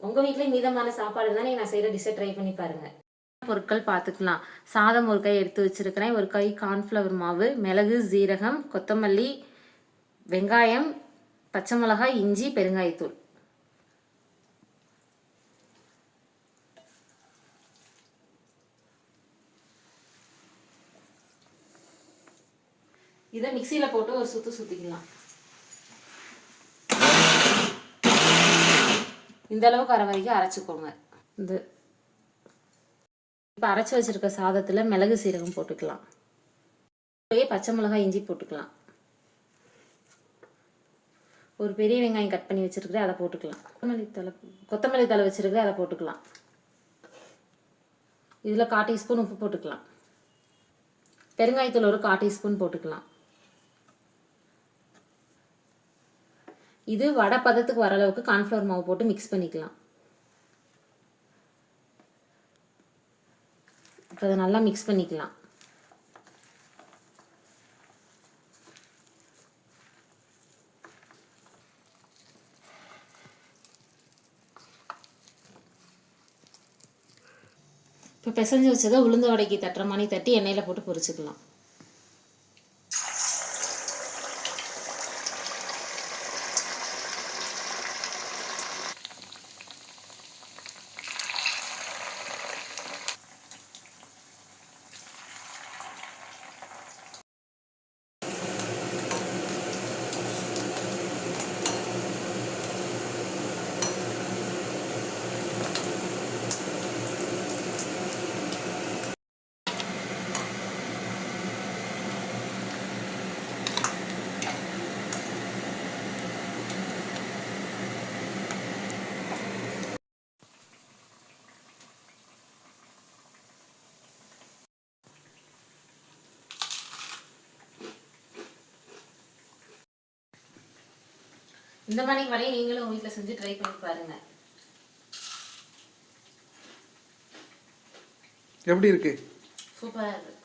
உங்கள் வீட்டில் மீதமான சாப்பாடு இருந்தால் நான் செய்கிற டிஷ்ஷை ட்ரை பண்ணி பாருங்கள். பொருட்கள் பார்த்துக்கலாம். சாதம் ஒரு கை எடுத்து வச்சுருக்கிறேன், ஒரு கை கார்ன்ஃப்ளவர் மாவு, மிளகு, ஜீரகம், கொத்தமல்லி, வெங்காயம், பச்சை மிளகாய், இஞ்சி, பெருங்காயத்தூள். இதை மிக்சியில் போட்டு ஒரு சுற்று சுற்றிக்கலாம். இந்த அளவுக்கு அரை வரைக்கும் அரைச்சிக்கோங்க. இந்த இப்போ அரைச்சி வச்சுருக்க சாதத்தில் மிளகு சீரகம் போட்டுக்கலாம். பச்சை மிளகாய், இஞ்சி போட்டுக்கலாம். ஒரு பெரிய வெங்காயம் கட் பண்ணி வச்சுருக்கிறேன், அதை போட்டுக்கலாம். கொத்தமல்லி தழை வச்சுருக்கிறேன், அதை போட்டுக்கலாம். இதில் 1/4 டீஸ்பூன் உப்பு போட்டுக்கலாம். பெருங்காயத்தூள் ஒரு 1/4 டீஸ்பூன் போட்டுக்கலாம். இது வடை பதத்துக்கு வர அளவுக்கு கார்ன்ஃப்ளவர் மாவு போட்டு மிக்ஸ் பண்ணிக்கலாம். இப்போ அதை நல்லா மிக்ஸ் பண்ணிக்கலாம். இப்போ பிசைஞ்சு வச்சதை உளுந்த வடைக்கு தட்டுற மாதிரி தட்டி எண்ணெயில் போட்டு பொரிச்சுக்கலாம். இந்த மாதிரி வடையை நீங்களும் உங்கள் வீட்டில் செஞ்சு ட்ரை பண்ணி பாருங்க. எப்படி இருக்கு? சூப்பராக இருக்கு.